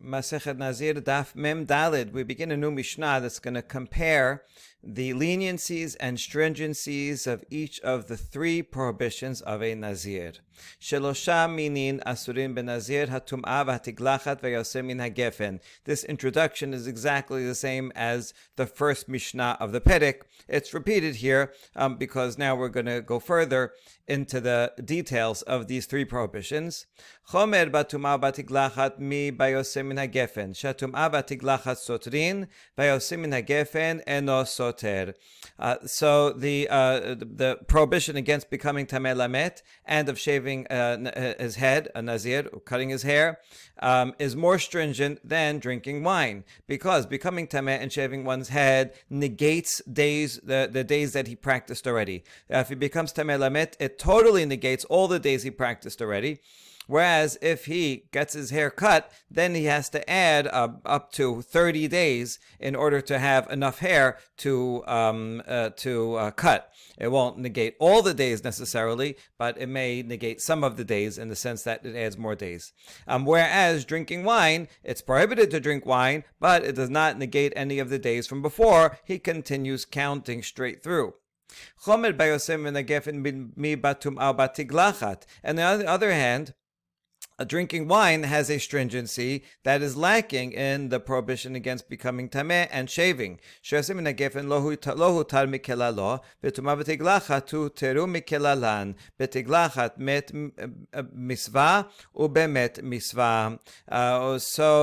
Masechet Nazir Daf Mem Dalid. We begin a new Mishnah that's going to compare the leniencies and stringencies of each of the three prohibitions of a Nazir. Shelosha minin asurin ben Nazir hatum'a v'hatiglachat v'yosem min hagefen. This introduction is exactly the same as the first Mishnah of the Perek. It's repeated here because now we're going to go further into the details of these three prohibitions. Chomer batum'a v'hatiglachat mi v'yosem min hagefen. Shatum'a v'hatiglachat sotrin v'yosem min hagefen eno soter. So the prohibition against becoming tameh lamet and of shaving his head, a nazir, cutting his hair, is more stringent than drinking wine, because becoming tameh and shaving one's head negates the days that he practiced already. If he becomes tameh lamet, it totally negates all the days he practiced already. Whereas if he gets his hair cut, then he has to add up to 30 days in order to have enough hair to cut. It won't negate all the days necessarily, but it may negate some of the days in the sense that it adds more days. Whereas drinking wine, it's prohibited to drink wine, but it does not negate any of the days from before. He continues counting straight through. And on the other hand, drinking wine has a stringency that is lacking in the prohibition against becoming tameh and shaving. So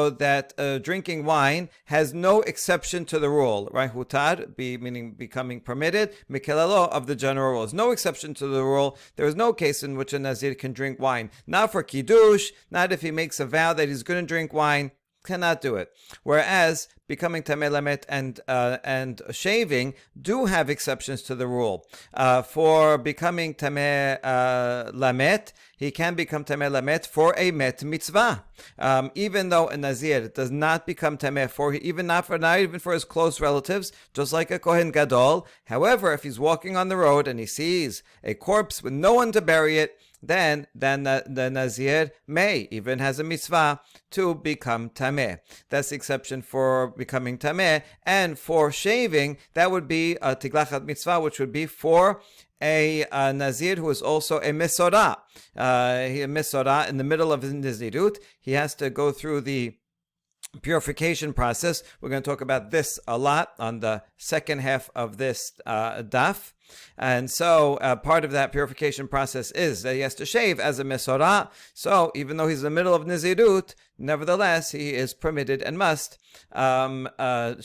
that drinking wine has no exception to the rule, right? Hutar, meaning becoming permitted, mikelalo, of the general rules. No exception to the rule. There is no case in which a Nazir can drink wine. Not for kiddush, not if he makes a vow that he's going to drink wine, cannot do it. Whereas becoming tameh lamet and shaving do have exceptions to the rule. For becoming tameh lamet, he can become tameh lamet for a met mitzvah. Even though a Nazir does not become tameh not even for his close relatives, just like a Kohen Gadol. However, if he's walking on the road and he sees a corpse with no one to bury it, then the Nazir even has a mitzvah to become tameh. That's the exception for becoming tameh. And for shaving, that would be a tiglachat mitzvah, which would be for a Nazir who is also a mesorah. A mesorah in the middle of his nizirut, he has to go through the purification process. We're going to talk about this a lot on the second half of this daf. And so part of that purification process is that he has to shave as a mesorah. So even though he's in the middle of nizirut, nevertheless, he is permitted and must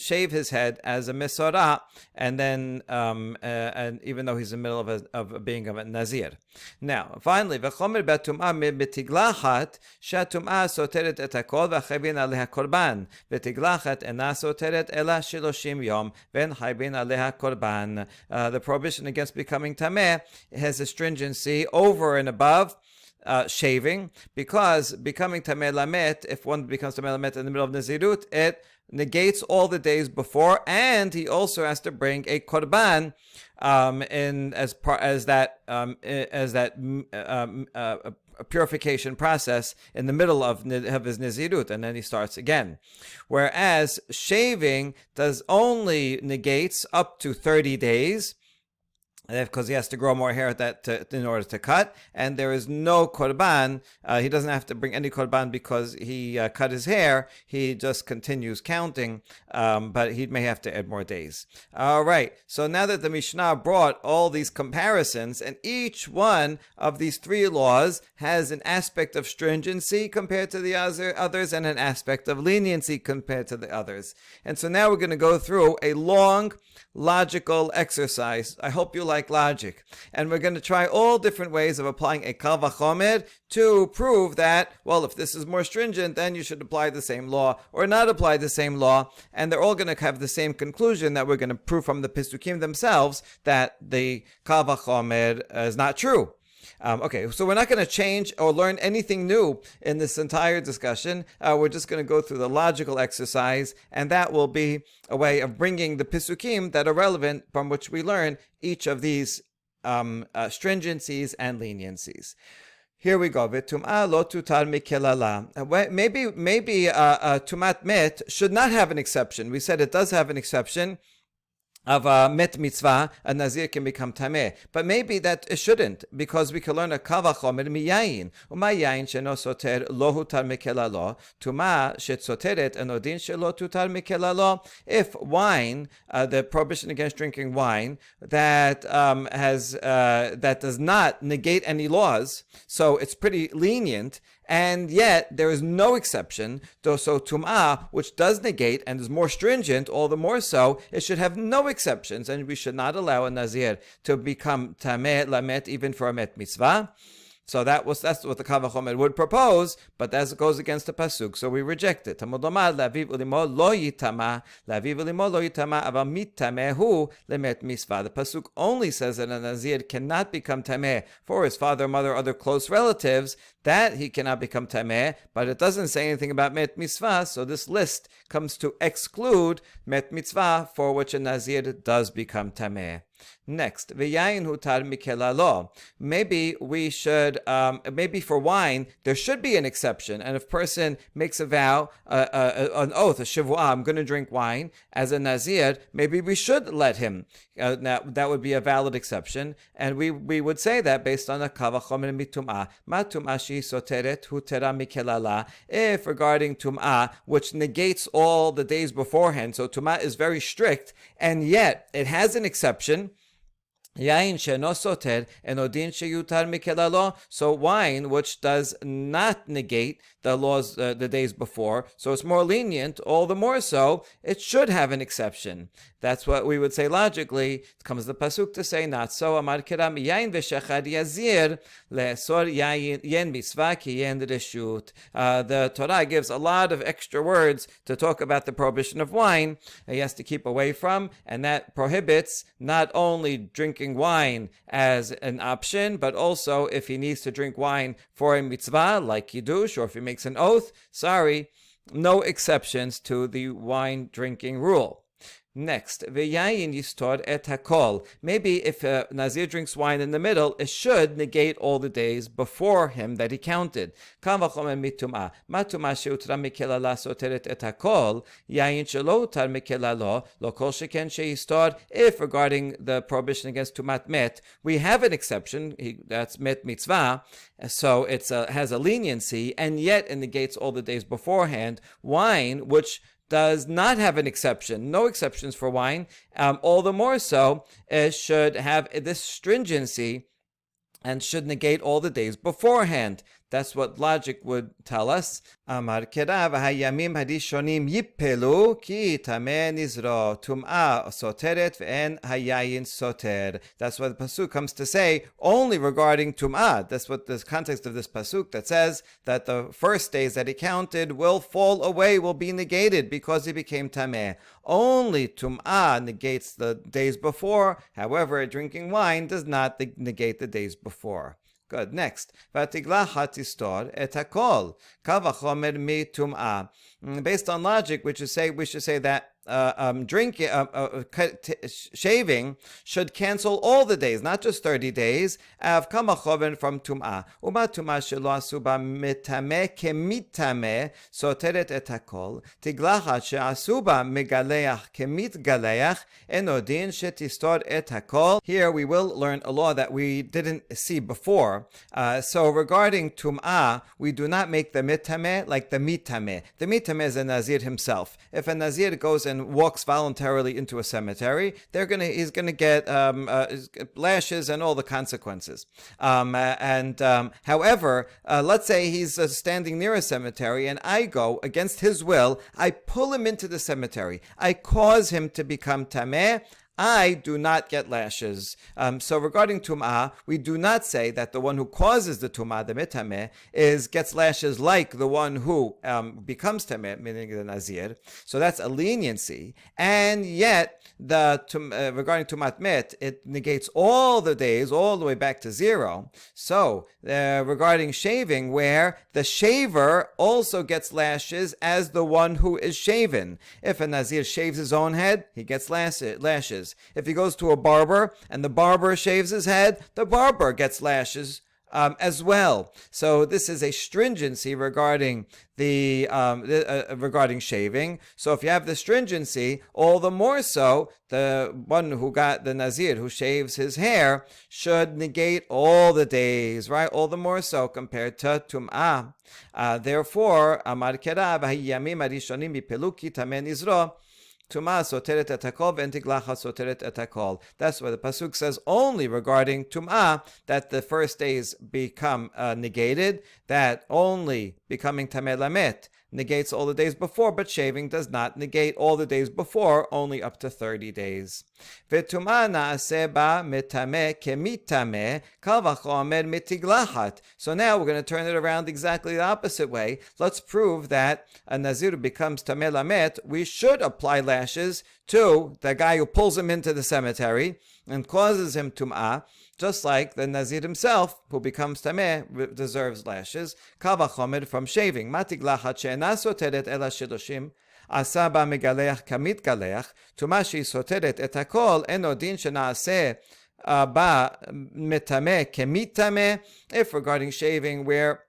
shave his head as a mesorah, and then and even though he's in the middle of being a nazir. Now, finally, v'chomer b'tum'ah b'tiglachat shatum'ah soteret et hakol v'chaybin aleha korban v'tiglachat ena soteret ela shiloshim yom v'en chaybin aleha korban. The prohibition against becoming tameh has a stringency over and above shaving, because becoming tameh lamet, if one becomes tameh lamet in the middle of nazirut, it negates all the days before, and he also has to bring a korban a purification process in the middle of his nizirut, and then he starts again. Whereas shaving only negates up to 30 days, because he has to grow more hair in order to cut, and there is no korban. He doesn't have to bring any korban because he cut his hair. He just continues counting, but he may have to add more days. All right, so now that the Mishnah brought all these comparisons, and each one of these three laws has an aspect of stringency compared to the others and an aspect of leniency compared to the others. And so now we're going to go through a long logical exercise. I hope you like logic. And we're going to try all different ways of applying a kal vachomer to prove that, well, if this is more stringent, then you should apply the same law or not apply the same law. And they're all going to have the same conclusion that we're going to prove from the Pisukim themselves that the kal vachomer is not true. Okay, so we're not going to change or learn anything new in this entire discussion. We're just going to go through the logical exercise, and that will be a way of bringing the pisukim that are relevant from which we learn each of these stringencies and leniencies. Here we go. V'tum'ah lo tutar mikelala. Maybe tumat met should not have an exception. We said it does have an exception of a met mitzvah, a nazir can become tameh. But maybe that it shouldn't, because we can learn a kal vachomer miyayin. Umayayin sheno soter lo hutar mikelalo. Tuma shetzoteret anodin shelo tutar mikelalo. If wine, the prohibition against drinking wine, that that does not negate any laws, so it's pretty lenient. And yet, there is no exception. So, tum'ah, which does negate and is more stringent, all the more so, it should have no exceptions, and we should not allow a nazir to become tameh lamet even for a met mitzvah. So that's what the Kal Vachomer would propose, but that goes against the pasuk, so we reject it. Tamud lomar laviv ulimo lo yitama, laviv ulimo lo yitama, aval mitamehu lemet mitzvah. The pasuk only says that a nazir cannot become tameh for his father, mother, other close relatives. That he cannot become tameh, but it doesn't say anything about met mitzvah. So this list comes to exclude met mitzvah, for which a nazir does become tameh. Next, v'yayin hutar mikelalo. Maybe we should, maybe for wine, there should be an exception. And if a person makes a vow, an oath, a shivuah, I'm going to drink wine as a nazir, maybe we should let him. That would be a valid exception. And we would say that based on a kal vachomer mitum'ah. Ma tum'ah shi soteret hutera mikelala. If regarding tum'ah, which negates all the days beforehand, so tum'ah is very strict, and yet it has an exception. Yain sheno soter enodin sheyutar mikelalo. So wine, which does not negate the laws the days before, so it's more lenient. All the more so, it should have an exception. That's what we would say logically. It comes the pasuk to say not so. Amar kiram yain v'shechad yazir le'sor yain mitzvah ki yain reshut. The Torah gives a lot of extra words to talk about the prohibition of wine. He has to keep away from, and that prohibits not only drinking wine as an option, but also if he needs to drink wine for a mitzvah like kiddush, or if he makes an oath, no exceptions to the wine drinking rule. Next, v'yayin yistor et hakol. Maybe if a nazir drinks wine in the middle, it should negate all the days before him that he counted. Kal vachomer mitum'ah. Ma tum'ah sheutra mikelala soteret et hakol. Yayin shelo utar mikelalo. Lo kol sheken sheyistor. If regarding the prohibition against tumat met, we have an exception. That's met mitzvah. So it has a leniency, and yet it negates all the days beforehand. Wine, which does not have an exception, no exceptions for wine, all the more so, it should have this stringency and should negate all the days beforehand. That's what logic would tell us. Amar kera v'hayamim hadishonim yippelu ki tameh nizro tum'ah soteret v'en hayayin soter. That's what the pasuk comes to say only regarding tum'ah. That's what the context of this pasuk that says that the first days that he counted will fall away, will be negated because he became tameh. Only tum'ah negates the days before. However, drinking wine does not negate the days before. Good. Next, v'atigla hatistor et hakol kal vachomer mi tum'ah. Based on logic, we should say that shaving should cancel all the days, not just 30 days. Av kama choven from tum'ah. Uma tum'ah shelo asuba mitameh kemittameh soteret et hakol. Tiglacha she'asuba megaleach kemitgaleach enodin shetistor et hakol. Here we will learn a law that we didn't see before. So regarding tum'ah, we do not make the mitameh like the mitameh. The mitameh is a nazir himself. If a nazir goes and walks voluntarily into a cemetery, he's gonna get lashes and all the consequences. However, let's say he's standing near a cemetery, and I go against his will. I pull him into the cemetery. I cause him to become tameh. I do not get lashes. So regarding tum'ah, we do not say that the one who causes the tum'ah, the mitameh, gets lashes like the one who becomes tameh, meaning the nazir. So that's a leniency. And yet, regarding tumat met, it negates all the days, all the way back to 0. So regarding shaving, where the shaver also gets lashes as the one who is shaven. If a nazir shaves his own head, he gets lashes. If he goes to a barber and the barber shaves his head, the barber gets lashes as well. So this is a stringency regarding regarding shaving. So if you have the stringency, all the more so the one who got the Nazir, who shaves his hair, should negate all the days, right? All the more so compared to Tum'ah. Therefore, Amar Kera v'hayamim arishonim mipeluki tamen nizro. Tuma soteret et hakol v'entiglacha soteret et hakol. That's why the pasuk says only regarding tum'ah that the first days become negated. That only becoming tameh lamet negates all the days before, but shaving does not negate all the days before, only up to 30 days. V'tum'ah na'aseh ba metameh kemitameh kal v'chomer mitiglachat. So now we're going to turn it around exactly the opposite way. Let's prove that a Nazir becomes tameh lamet. We should apply lashes to the guy who pulls him into the cemetery and causes him tum'ah, just like the Nazir himself, who becomes tameh, deserves lashes. Kal v'chomer from shaving. Matiglachat she'ena soteret ela shiloshim. עשה בה מגלח כמתגלח, תומה שהיא סותרת את הכל, אינו דין שנעשה בה מטמא כמטמא. If regarding shaving, where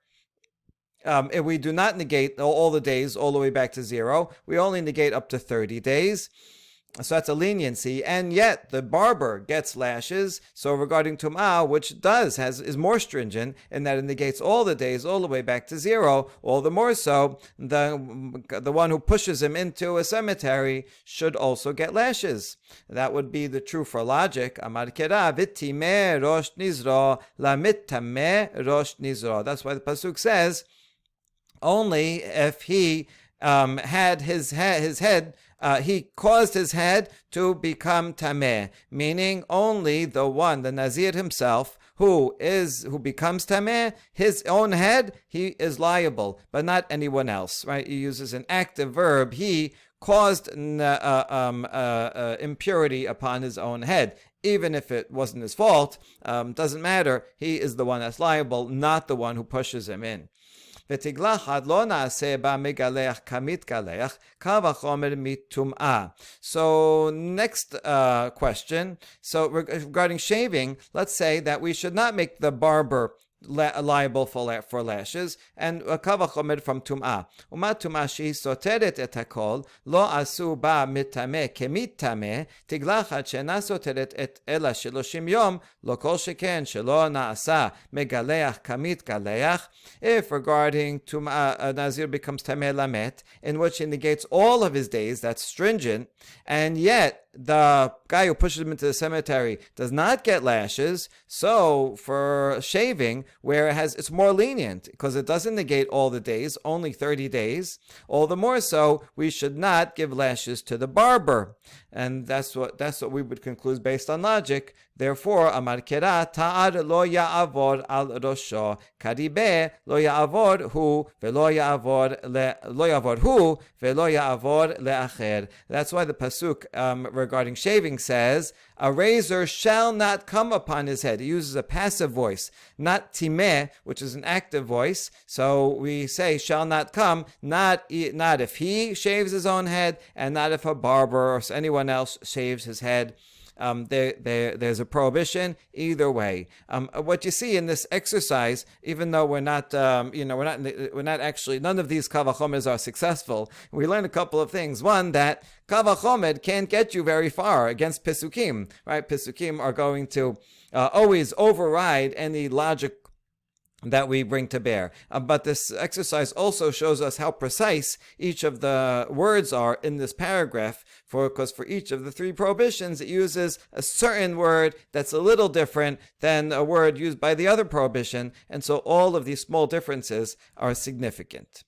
if we do not negate all the days all the way back to 0, we only negate up to 30 days. So that's a leniency, and yet the barber gets lashes. So regarding tum'ah, which is more stringent in that it negates all the days all the way back to 0, all the more so the one who pushes him into a cemetery should also get lashes. That would be the true for logic. Amar kera v'timeh rosh nizro lamitameh rosh nizro. That's why the pasuk says only if he had his head. He caused his head to become tameh, meaning only the Nazir himself, who becomes tameh, his own head, he is liable, but not anyone else, right? He uses an active verb. He caused impurity upon his own head. Even if it wasn't his fault, doesn't matter. He is the one that's liable, not the one who pushes him in. ותגלחת לא נעשה בה מגלח כמתגלח, קל וחומר מטומאה. So next question. So regarding shaving, let's say that we should not make the barber liable for lashes, and קל וחומר from טומאה. ומה טומאה שהיא סותרת את הכל, לא עשו בה מטמא כמטמא, תגלחת שאינה סותרת אלא 30 יום, לא כל שכן שלא נעשה מגלח כמתגלח. If regarding tum'ah, Nazir becomes tameh lamet, in which he negates all of his days, that's stringent, and yet the guy who pushes him into the cemetery does not get lashes. So for shaving, where it's more lenient because it doesn't negate all the days, only 30 days, all the more so we should not give lashes to the barber. And that's what we would conclude based on logic. Therefore, Amar Kera ta'ar lo ya'avor al rosho, karibeh lo ya'avor hu velo ya'avor le'acher. That's why the pasuk regarding shaving says, a razor shall not come upon his head. He uses a passive voice, not timeh, which is an active voice. So we say shall not come, not if he shaves his own head, and not if a barber or anyone else shaves his head. There's a prohibition either way. What you see in this exercise, even though we're not actually, none of these kal v'chomer are successful, we learn a couple of things. One, that kal v'chomer can't get you very far against pisukim, right? Pisukim are going to always override any logic that we bring to bear. But this exercise also shows us how precise each of the words are in this paragraph, because for each of the 3 prohibitions, it uses a certain word that's a little different than a word used by the other prohibition, and so all of these small differences are significant.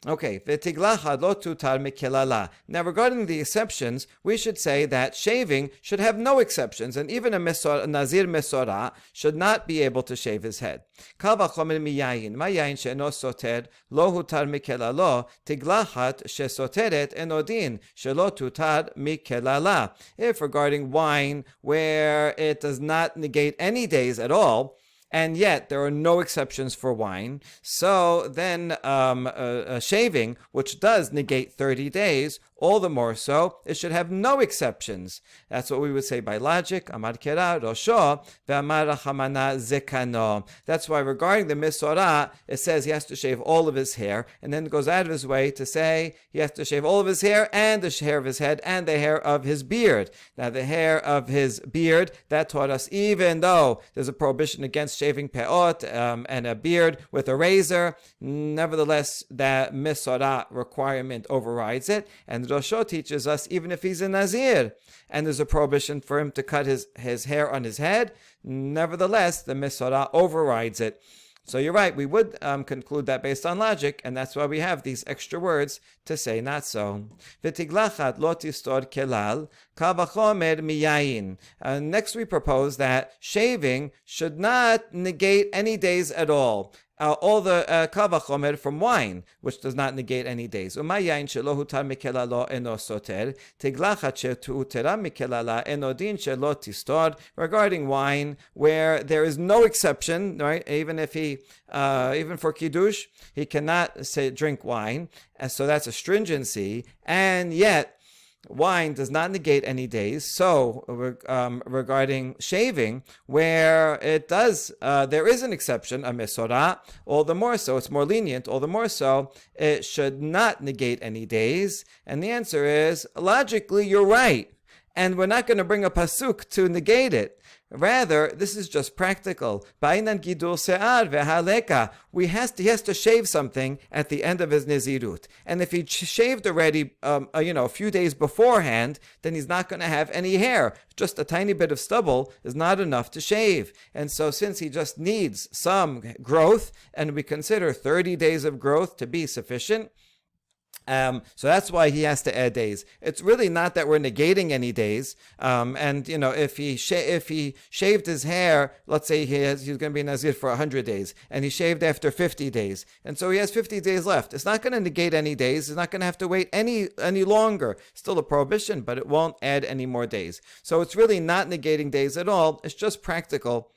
Okay, v'tiglacha lo tutar mikelala. Now, regarding the exceptions, we should say that shaving should have no exceptions, and even a Nazir Mesorah should not be able to shave his head. Kal v'chomer miyayin, ma yayin she'eno soter, lo hutar mikelalo, tiglachat she'soteret eno din, she'lo tutar mikelala. If regarding wine, where it does not negate any days at all, and yet there are no exceptions for wine, so then shaving, which does negate 30 days, all the more so, it should have no exceptions. That's what we would say by logic. Amar kera rosho ve'amar rachamana zekano. That's why regarding the Mesorah, it says he has to shave all of his hair, and then it goes out of his way to say he has to shave all of his hair and the hair of his head and the hair of his beard. Now, the hair of his beard, that taught us even though there's a prohibition against shaving peot and a beard with a razor, nevertheless, that Mesorah requirement overrides it. And Rosho teaches us even if he's a Nazir and there's a prohibition for him to cut his hair on his head, nevertheless, the Mesorah overrides it. So you're right, we would conclude that based on logic, and that's why we have these extra words to say not so. V'tiglachat lo tistor kelal, kal v'chomer miyayin. Next we propose that shaving should not negate any days at all. All the kal v'chomer from wine, which does not negate any days. Umayayin shelo hutar mikelalo eno soter, tiglachat she'utera mikelala eno din shelo tistor. Regarding wine, where there is no exception, right? Even for kiddush, he cannot drink wine, and so that's a stringency, and yet wine does not negate any days. So regarding shaving, where it does, there is an exception, a mesorah, all the more so, it's more lenient, all the more so, it should not negate any days. And the answer is, logically, you're right. And we're not going to bring a pasuk to negate it. Rather, this is just practical. He has to shave something at the end of his nizirut. And if he shaved already, a few days beforehand, then he's not going to have any hair. Just a tiny bit of stubble is not enough to shave. And so since he just needs some growth, and we consider 30 days of growth to be sufficient, so that's why he has to add days. It's really not that we're negating any days. If he shaved his hair, let's say he's going to be Nazir for 100 days, and he shaved after 50 days, and so he has 50 days left. It's not going to negate any days. He's not going to have to wait any longer. Still a prohibition, but it won't add any more days. So it's really not negating days at all. It's just practical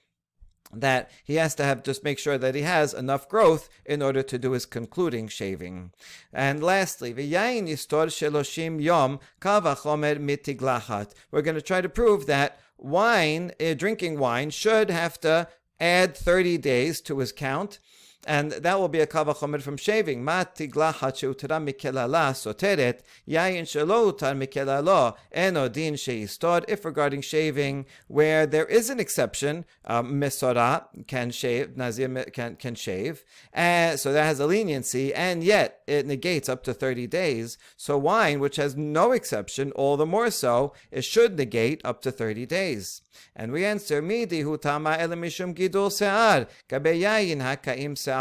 that he has to just make sure that he has enough growth in order to do his concluding shaving. And lastly, v'yayin yistor sheloshim yom kal v'chomer mitiglachat. We're going to try to prove that drinking wine should have to add 30 days to his count. And that will be a kal v'chomer from shaving. Ma tiglachat she'utera mikelala soteret, yayin shelo utar mikelalo, eno din she'istor. If regarding shaving, where there is an exception, mesorah can shave, Nazir can shave, and so that has a leniency, and yet it negates up to 30 days. So wine, which has no exception, all the more so, it should negate up to 30 days. And we answer, Midi hutama elamishum gidul se'ar, kabe yayin hakaim se'ar.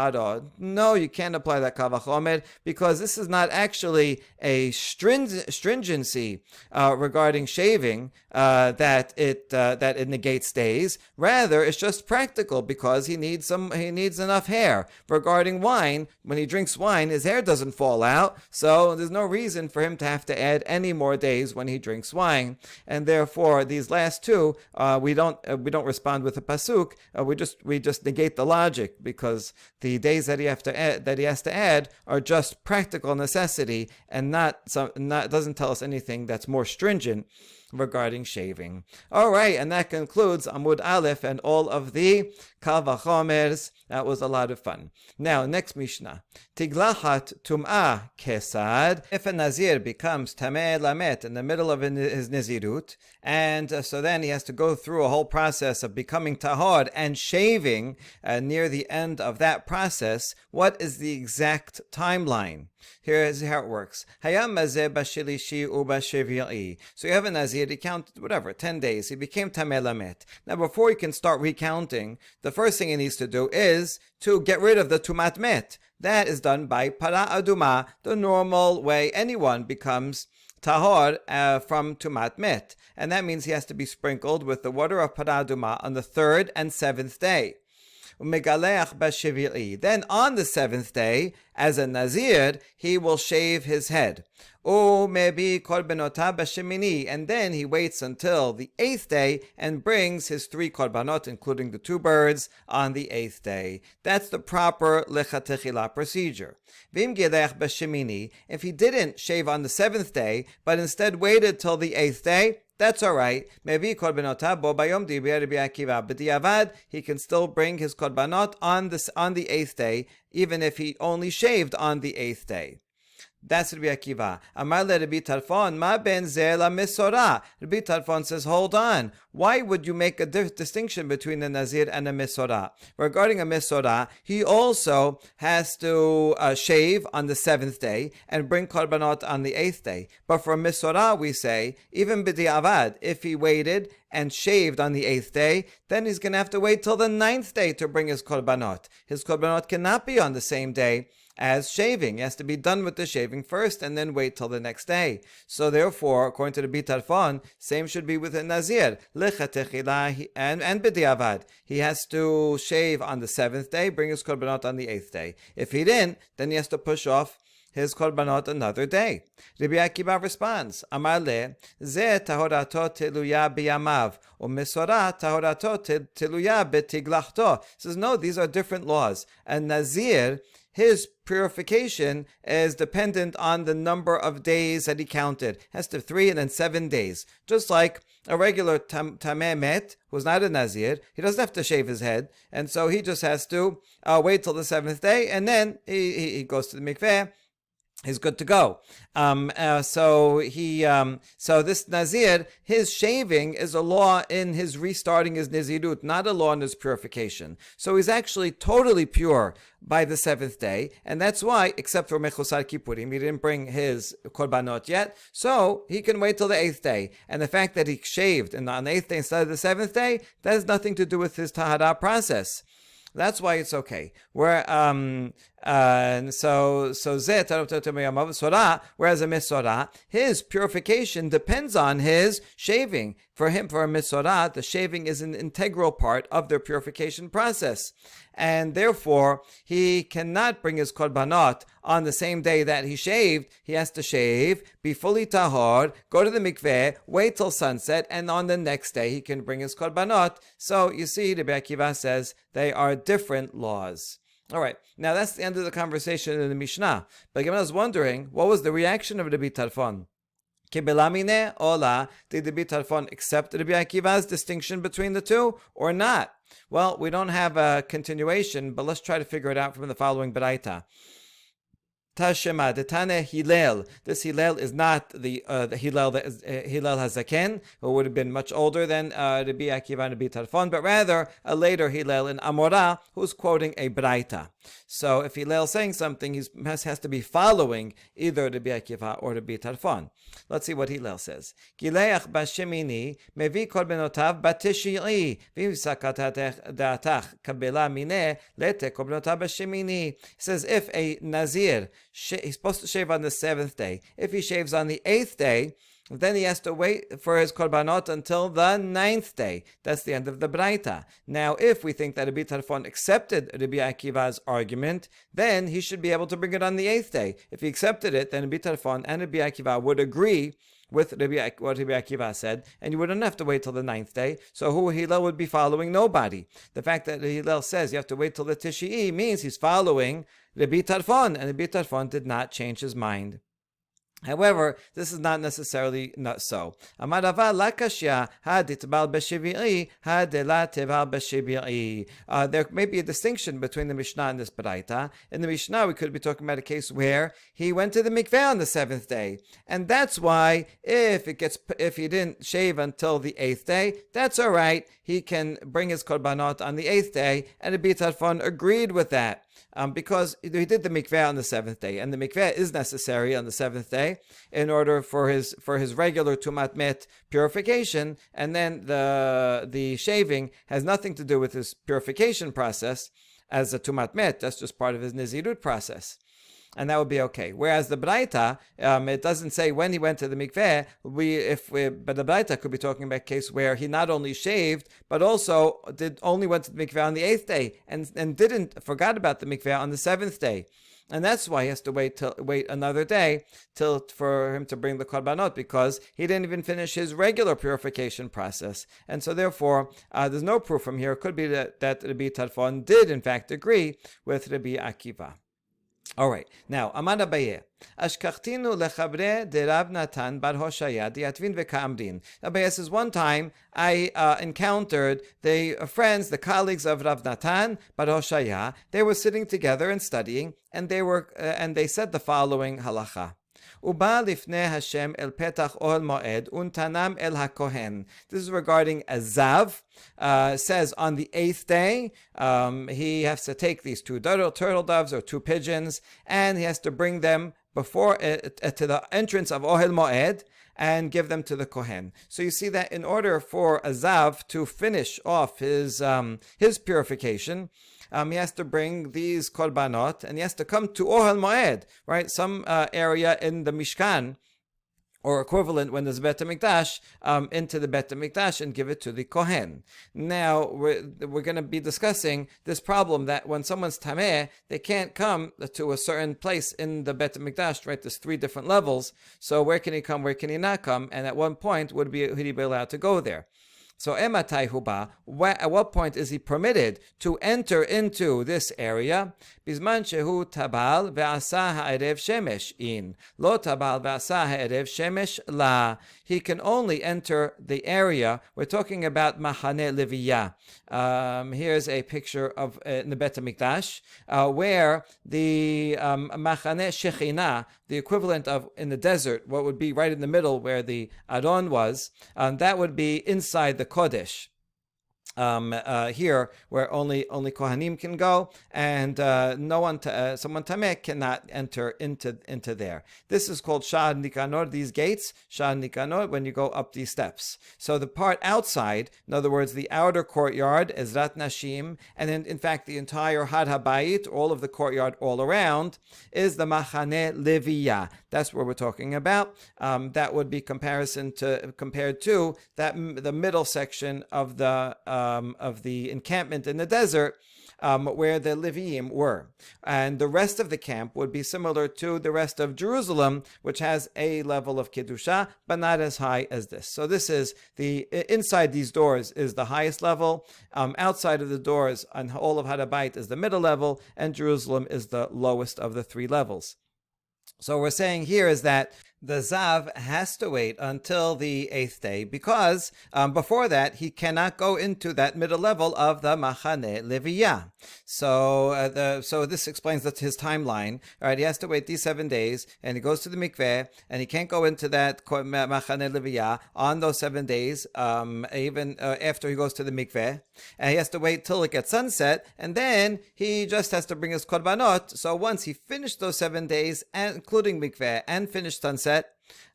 No, you can't apply that kal v'chomer because this is not actually a stringency regarding shaving that it negates days. Rather, it's just practical because he needs enough hair. Regarding wine, when he drinks wine, his hair doesn't fall out, so there's no reason for him to have to add any more days when he drinks wine. And therefore, these last two, we don't respond with a pasuk. We just negate the logic because the days that he has to add are just practical necessity and doesn't tell us anything that's more stringent regarding shaving. All right, and that concludes Amud Aleph and all of the kal v'chomers. That was a lot of fun. Now, next Mishnah. Tiglachat tum'ah kesad. If a Nazir becomes tameh lamet in the middle of his Nazirut, and so then he has to go through a whole process of becoming tahor and shaving near the end of that process, what is the exact timeline? Here is how it works. Hayam mazeh b'shilishi u'b'shevi'i. So you have a Nazir, he counted 10 days. He became tameh lamet. Now, before he can start recounting, the first thing he needs to do is to get rid of the tumat met. That is done by para aduma, the normal way anyone becomes tahor from tumat met. And that means he has to be sprinkled with the water of para aduma on the 3rd and 7th day. Umegaleach b'shvi'i. Then on the seventh day, as a Nazir, he will shave his head. Umebi korbanot b'shemini. And then he waits until the eighth day and brings his 3 korbanot, including the 2 birds, on the eighth day. That's the proper lechatechila procedure. Vim geleach b'shemini. If he didn't shave on the seventh day, but instead waited till the eighth day, that's all right. Maybe korbanot bo bayom diber Rabbi Akiva. B'diavad, he can still bring his korbanot on the eighth day, even if he only shaved on the eighth day. That's Rabbi Akiva. Amar le Rabbi Tarfon, ma ben zeh la mesorah. Rabbi Tarfon says, hold on. Why would you make a distinction between a Nazir and a mesorah? Regarding a mesorah, he also has to shave on the seventh day and bring korbanot on the eighth day. But for a mesorah, we say, even b'diavad, if he waited and shaved on the eighth day, then he's going to have to wait till the ninth day to bring his korbanot. His korbanot cannot be on the same day as shaving. He has to be done with the shaving first and then wait till the next day. So therefore, according to the Bitarfon, same should be with a Nazir. And b'diavad. He has to shave on the seventh day, bring his korbanot on the eighth day. If he didn't, then he has to push off his korbanot another day. Rabbi Akiva responds, Amar le, ze tahorato teluya biyamav, u'mesora tahorato teluya betiglachto. Says, no, these are different laws. And Nazir, his purification is dependent on the number of days that he counted. Has to 3 and then 7 days. Just like a regular tameh met, who's not a Nazir, he doesn't have to shave his head, and so he just has to wait till the seventh day, and then he goes to the mikveh. He's good to go. So this Nazir, his shaving is a law in his restarting his Nizirut, not a law in his purification. So he's actually totally pure by the seventh day, and that's why, except for Mechusar Kippurim, he didn't bring his korbanot yet, so he can wait till the eighth day. And the fact that he shaved on the eighth day instead of the seventh day, that has nothing to do with his tahara process. That's why it's okay. Whereas a mesorah, his purification depends on his shaving. For a mesorah, the shaving is an integral part of their purification process. And therefore, he cannot bring his korbanot on the same day that he shaved. He has to shave, be fully tahor, go to the mikveh, wait till sunset, and on the next day he can bring his korbanot. So you see, Rabbi Akiva says they are different laws. All right, now that's the end of the conversation in the Mishnah. But I was wondering, what was the reaction of Rabbi Tarfon? Kibelamine ola, did Rabbi Tarfon accept Rabbi Akiva's distinction between the two or not? Well, we don't have a continuation, but let's try to figure it out from the following Baraita. Tashema, the Tane Hillel. This Hillel is not the Hillel that is Hillel Hazaken, who would have been much older than Rabbi Akiva and Rabbi Tarfon, but rather a later Hillel in Amorah, who's quoting a Braita. So if Hillel is saying something, he has to be following either Rabbi Akiva or Rabbi Tarfon. Let's see what Hillel says. Gileach b'shemini mevi korbenotav b'tishii v'sakat da'atach kabela mineh lete korbenotav b'shemini. He says if a Nazir, he's supposed to shave on the seventh day. If he shaves on the eighth day, then he has to wait for his korbanot until the ninth day. That's the end of the Braita. Now, if we think that Rabbi Tarfon accepted Rabbi Akiva's argument, then he should be able to bring it on the eighth day. If he accepted it, then Rabbi Tarfon and Rabbi Akiva would agree with what Rabbi Akiva said, and you wouldn't have to wait till the ninth day. So who Hillel would be following? Nobody. The fact that Hillel says you have to wait till the Tishii means he's following Rabbi Tarfon, and Rabbi Tarfon did not change his mind. However, this is not necessarily not so. Amarava lakashya haditbal b'shivi'i hadela tebal b'shivi'i. There may be a distinction between the Mishnah and this Baraita. In the Mishnah, we could be talking about a case where he went to the mikveh on the seventh day, and that's why if he didn't shave until the eighth day, that's all right. He can bring his korbanot on the eighth day, and Rabbi Tarfon agreed with that. Because he did the mikveh on the seventh day, and the mikveh is necessary on the seventh day in order for his regular tumat met purification, and then the shaving has nothing to do with his purification process as a tumat met. That's just part of his nizirut process. and that would be okay. Whereas the Braita, it doesn't say when he went to the mikveh. But the Braita could be talking about a case where he not only shaved, but also only went to the mikveh on the 8th day, and forgot about the mikveh on the 7th day. And that's why he has to wait another day for him to bring the korbanot, because he didn't even finish his regular purification process. And so therefore, there's no proof from here. It could be that Rabbi Tarfon did in fact agree with Rabbi Akiva. All right. Now, Amar Abaye. Ashkachtinu lechabre de Rav Natan bar Hoshaya diatvin v'ka'amrin. Abaye says, one time I encountered the friends, the colleagues of Rav Natan bar Hoshaya. They were sitting together and studying, and they said the following halacha. Uba lifnei Hashem el petach ohel moed untanam el hakohen. This is regarding a zav. Says on the 8th day, he has to take these 2 turtle doves or 2 pigeons, and he has to bring them before to the entrance of ohel moed and give them to the kohen. So you see that in order for a zav to finish off his purification, he has to bring these korbanot, and he has to come to Ohel Moed, right? Some area in the Mishkan, or equivalent when there's Bet HaMikdash, into the Bet HaMikdash and give it to the Kohen. Now, we're going to be discussing this problem that when someone's Tameh, they can't come to a certain place in the Bet HaMikdash, right? There's 3 different levels. So where can he come, where can he not come? And at one point, would he be allowed to go there? So ematai huba, at what point is he permitted to enter into this area? Bizman shehu tabal ve'asa ha'erev shemesh in. Lo tabal ve'asa ha'erev shemesh la. He can only enter the area. We're talking about Machane Leviyah. Here's a picture of in the Bet HaMikdash, where the Machane Shechina, the equivalent of in the desert, what would be right in the middle where the Aron was, that would be inside the Kodesh. Here, where only Kohanim can go, and no one, someone Tameh cannot enter into there. This is called Sha'ar Nikanor, these gates, Sha'ar Nikanor, when you go up these steps. So the part outside, in other words, the outer courtyard, Ezrat Nashim, and in fact the entire Had HaBayit, all of the courtyard all around, is the Machane Leviyah. That's what we're talking about. That would be compared to the middle section of the encampment in the desert, where the Leviim were. And the rest of the camp would be similar to the rest of Jerusalem, which has a level of Kedusha, but not as high as this. So this is inside these doors is the highest level. Outside of the doors on all of Had HaBayit is the middle level, and Jerusalem is the lowest of the 3 levels. So we're saying here is that the Zav has to wait until the 8th day, because before that he cannot go into that middle level of the Machane Leviyah. So this explains his timeline. All right, he has to wait these 7 days, and he goes to the mikveh, and he can't go into that Machane Leviyah on those 7 days, even after he goes to the mikveh. And he has to wait till it gets sunset, and then he just has to bring his korbanot. So once he finished those 7 days, including mikveh, and finished sunset,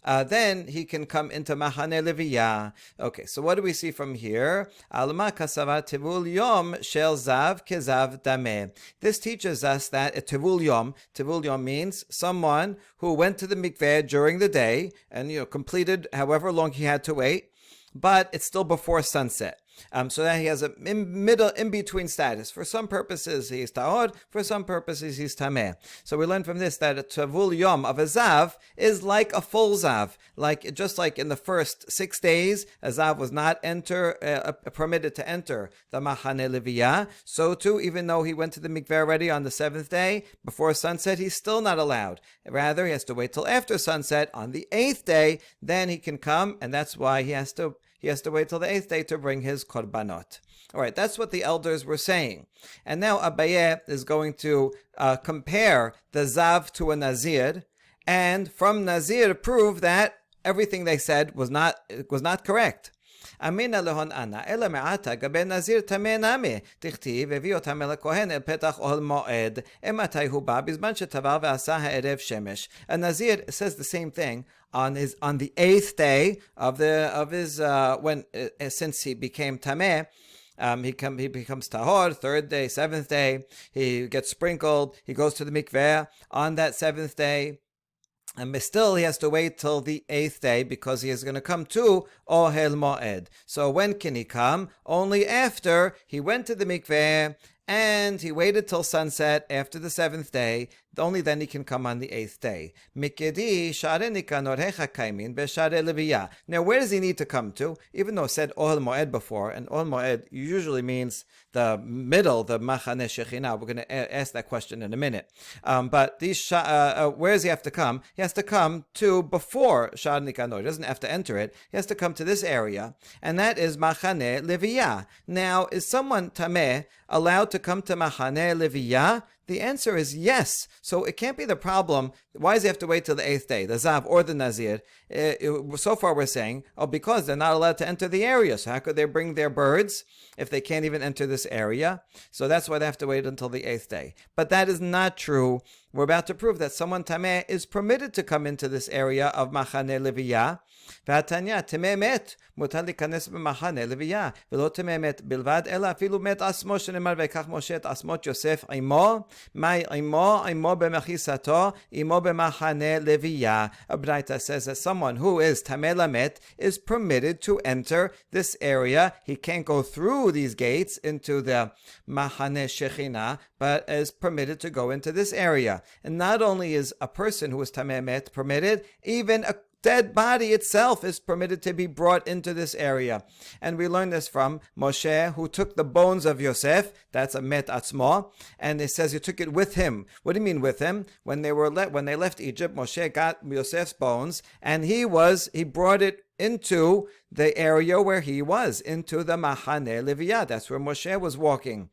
then he can come into Machane Leviyah. Okay, so what do we see from here? Alma kasava tivul yom shel zav kezav dameh. This teaches us that a tivul yom means someone who went to the mikveh during the day and completed however long he had to wait, but it's still before sunset. So that he has a in-between status. For some purposes he's ta'or, for some purposes he's tameh. So we learn from this that a tavul yom of a zav is like a full zav. Just like in the first 6 days, a zav was not permitted to enter the Machane Leviyah, so too, even though he went to the mikveh already on the 7th day, before sunset, he's still not allowed. Rather, he has to wait till after sunset on the 8th day, then he can come, and that's why he has to wait till the 8th day to bring his korbanot. All right, that's what the elders were saying. And now Abaye is going to compare the Zav to a Nazir, and from Nazir prove that everything they said was not correct. Amina lehon ana ela me'ata gabe nazir tameh name tichtiv evi otam el kohen el petach ohel moed ematay hu ba bizman shetavar ve'asa ha'erev shemesh. A Nazir says the same thing on the 8th day of his since he became tameh. He becomes tahor, third day, seventh day. He gets sprinkled. He goes to the mikveh on that seventh day. And still, he has to wait till the 8th day because he is going to come to Ohel Moed. So when can he come? Only after he went to the mikveh and he waited till sunset after the 7th day. Only then he can come on the 8th day. Now, where does he need to come to? Even though it said Ohel Moed before, and Ohel Moed usually means the middle, the Machaneh Shekhinah. We're going to ask that question in a minute. But these where does he have to come? He has to come to before Sha'ar Nikanor. He doesn't have to enter it. He has to come to this area, and that is Machaneh Leviyah. Now, is someone Tameh allowed to come to Machaneh Leviyah? The answer is yes. So it can't be the problem. Why does he have to wait till the 8th day, the Zav or the Nazir? So far we're saying, because they're not allowed to enter the area. So how could they bring their birds if they can't even enter this area? So that's why they have to wait until the 8th day. But that is not true. We're about to prove that someone Tameh is permitted to come into this area of Machaneh Leviyah. והתניא, טמא מת, מותר להיכנס במחנה לוויה, ולא טמא מת בלבד, אלא אפילו מת עצמו, שנאמר ויקח משה את עצמות יוסף עמו, מהי עמו? עמו במחיצתו, עמו במחנה לוויה. Abraita says that someone who is טמא למת is permitted to enter this area. He can't go through these gates into the Mahane Shekhinah, but is permitted to go into this area. And not only is a person who is Tameh Met permitted, even a dead body itself is permitted to be brought into this area. And we learn this from Moshe, who took the bones of Yosef. That's a met atzmo. And it says he took it with him. What do you mean with him? When they left Egypt, Moshe got Yosef's bones, and he brought it into the area where he was, into the Mahane Leviyah. That's where Moshe was walking.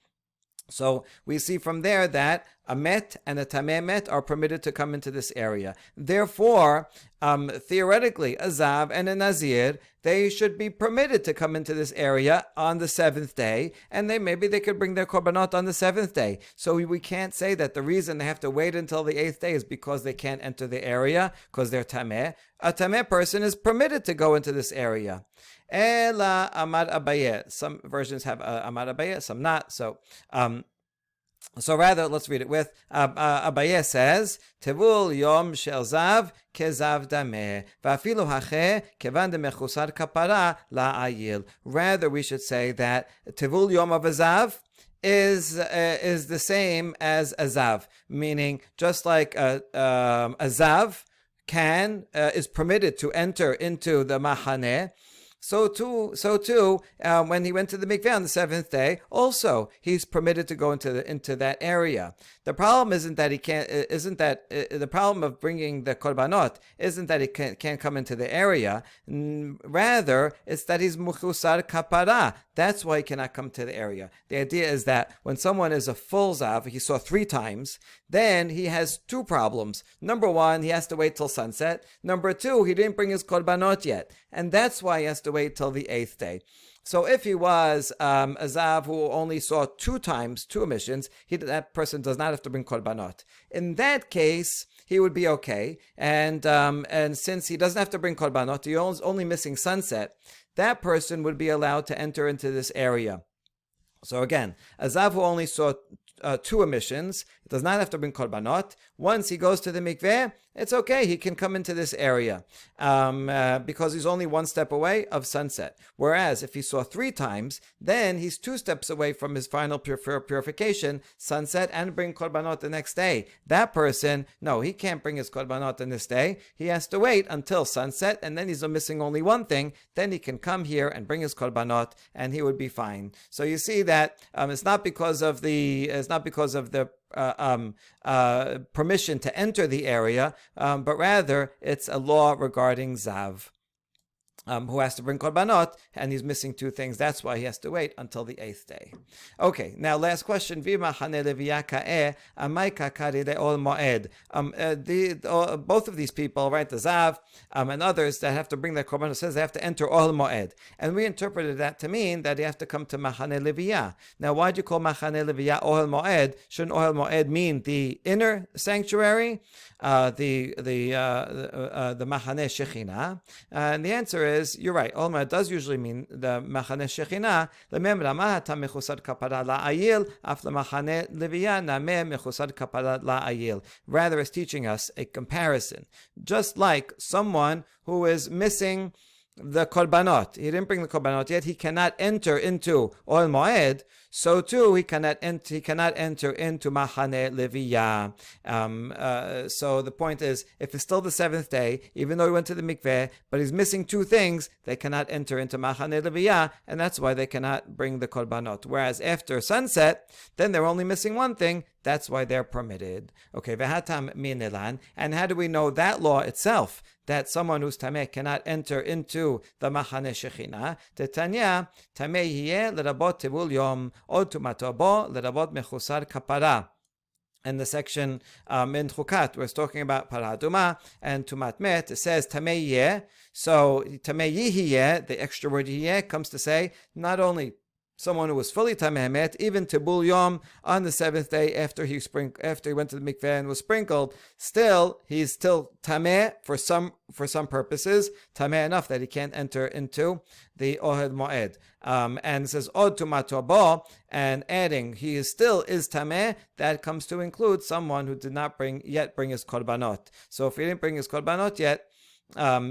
So we see from there that a met and a tameh met are permitted to come into this area. Therefore, theoretically, a zav and a nazir, they should be permitted to come into this area on the 7th day, and maybe they could bring their korbanot on the 7th day. So we can't say that the reason they have to wait until the 8th day is because they can't enter the area, because they're tameh. A tameh person is permitted to go into this area. Ela Amar Abaye. Some versions have Amar Abaye, some not. So rather, let's read it with Abaye says, Tevul Yom Shel Zav Kezav Dameh Va'afilu Hache Kevan Demechusar Kapara La'ayil. Rather, we should say that Tevul Yom of a Zav is the same as a Zav, meaning just like a Zav is permitted to enter into the Mahaneh. So too, when he went to the mikveh on the 7th day, also he's permitted to go into that area. The problem the problem of bringing the korbanot isn't that he can't come into the area. Rather, it's that he's muchusar kapara. That's why he cannot come to the area. The idea is that when someone is a full zav, he saw 3 times, then he has 2 problems. Number 1, he has to wait till sunset. Number 2, he didn't bring his korbanot yet. And that's why he has to wait till the 8th day. So if he was a zav who only saw 2 times, 2 emissions, that person does not have to bring korbanot. In that case, he would be okay. And since he doesn't have to bring korbanot, he's only missing sunset, that person would be allowed to enter into this area. So again, a zav who only saw 2 emissions, does not have to bring korbanot. Once he goes to the mikveh, it's okay. He can come into this area because he's only 1 step away of sunset. Whereas if he saw 3 times, then he's 2 steps away from his final purification, sunset, and bring korbanot the next day. That person, no, he can't bring his korbanot in this day. He has to wait until sunset, and then he's missing only 1 thing. Then he can come here and bring his korbanot, and he would be fine. So you see that it's not because of the permission to enter the area, but rather it's a law regarding Zav, who has to bring korbanot, and he's missing 2 things. That's why he has to wait until the 8th day. Okay, now last question. Both of these people, right, the Zav and others that have to bring their korbanot, says they have to enter Ohel Moed. And we interpreted that to mean that they have to come to Machaneh Leviyah. Now, why do you call Machaneh Leviyah Ohel Moed? Shouldn't Ohel Moed mean the inner sanctuary, the Machaneh Shekhinah? And the answer is, you're right. Ohel Moed does usually mean the Machane Shechina. Lemem Ramah Tam Mechusad Kapara La'ayil Af LeMachane Leviyah Nameh Mechusad Kapara La'ayil. Rather, it's teaching us a comparison. Just like someone who is missing the korbanot, he didn't bring the korbanot yet, he cannot enter into Ohel Moed, so too he cannot enter into Machane Leviyah. So the point is, if it's still the seventh day, even though he went to the mikveh, but he's missing two things, they cannot enter into Machane Leviyah, and that's why they cannot bring the korbanot. Whereas after sunset, then they're only missing one thing. That's why they're permitted. Okay, v'hatam minelan. And how do we know that law itself, that someone who's tameh cannot enter into the Machane Shechina? Tetanya, tameh yeh lerabot tevul yom, od tumato bo lerabot mechusar kapara. In the section in Chukat, where it's talking about paraduma and tumat met, it says tameh yeh. So tameh yeh, the extra word yeh, comes to say not only someone who was fully tameh met, even tibul yom on the seventh day after he went to the mikveh and was sprinkled, he's still tameh for some purposes, tameh enough that he can't enter into the Ohel Moed. And it says od tumato bo, and adding he still is tameh, that comes to include someone who did not bring his korbanot. So if he didn't bring his korbanot yet,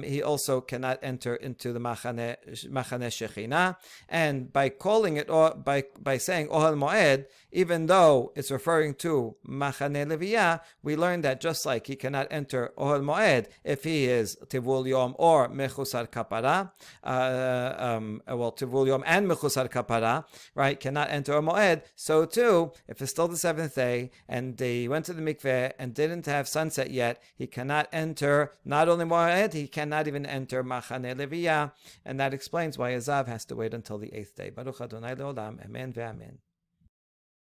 he also cannot enter into the Machane Shechina. And by calling it, or by saying Ohel Moed, even though it's referring to Machane Leviyah, we learned that just like he cannot enter Ohel Moed if he is Tivul Yom or Mechusar Kapara, Tivul Yom and Mechusar Kapara, right, cannot enter a Moed, so too, if it's still the seventh day and he went to the mikveh and didn't have sunset yet, he cannot enter not only Moed, he cannot even enter Machane Leviyah, and that explains why a Zav has to wait until the eighth day. Baruch Adonai Leolam, Amen ve'Amen.